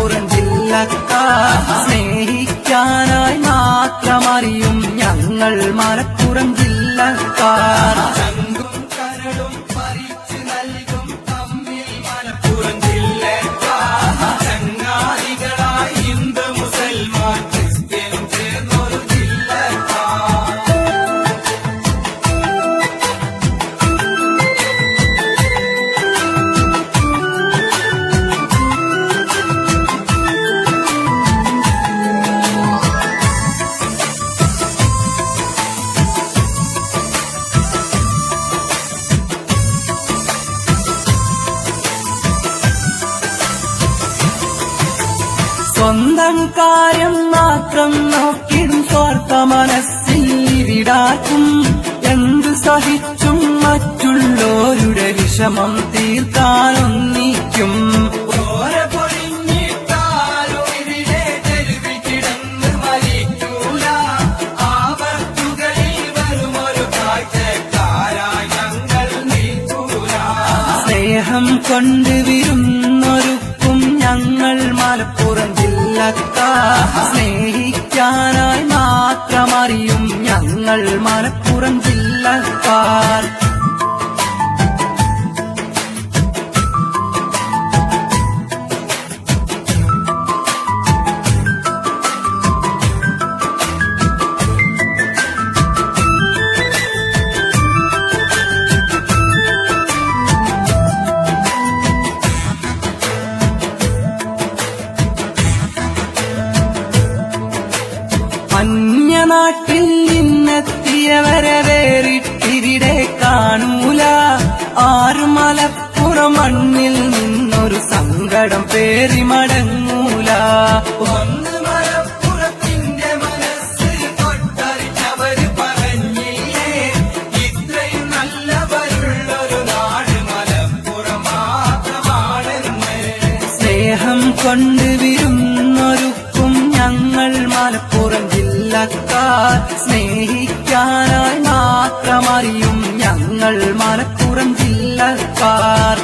മലപ്പുറം ജില്ലക്കാർ സ്നേഹിക്കാനായി മാത്രമറിയും ഞങ്ങൾ മലപ്പുറം ജില്ലക്കാർ. ചങ്കും കരളും പറിച്ചു നൽകും തമ്മിൽ മലപ്പുറം ജില്ലക്കാർ. ചങ്ങാതികളായി ഹിന്ദു മുസൽമാൻ ക്രിസ്ത്യനും ചേർന്നൊരു ജില്ലക്കാർ. സ്വന്തം കാര്യം മാത്രം നോക്കിടും സ്വാർത്ഥ മനസ്സിൽ വിടാക്കും. എന്തു സഹിച്ചും മറ്റുള്ളവരുടെ വിഷമം തീർക്കാനൊന്നിക്കും. ഓര പൊഴിഞ്ഞിട്ടാലും ഇവിടെ തെരുവിൽ കിടന്ന് മരിക്കൂല. ആപത്തുകളിൽ വരുമൊരു കാഴ്ചക്കാരായി ഞങ്ങൾ നിൽക്കൂല. സ്നേഹം കൊണ്ട് വിരുന്നൊരുക്കും ഞങ്ങൾ മലപ്പുറം ജില്ലക്കാർ. സ്നേഹിക്കാനായി മാത്രമറിയും ഞങ്ങൾ മലപ്പുറം ജില്ലക്കാർ. അന്യനാട്ടിൽ നിന്നെത്തിയവരെ വേറിട്ടിവിടെ കാണൂല. ആരും മലപ്പുറം മണ്ണിൽ നിന്നൊരു സങ്കടം പേറി മടങ്ങൂല. ഒന്ന് മലപ്പുറത്തിന്റെ മനസ്സ് തൊട്ടറിഞ്ഞവര് പറഞ്ഞില്ലേ, ഇത്രയും നല്ലവരുള്ളൊരു നാട് മലപ്പുറം മാത്രമാണെന്ന്. സ്നേഹം കൊണ്ട് വിരുന്നൊരുക്കും ഞങ്ങൾ മലപ്പുറം ജില്ലക്കാർ. സ്നേഹിക്കാനായി മാത്രമറിയും ഞങ്ങൾ മലപ്പുറം ജില്ലക്കാർ.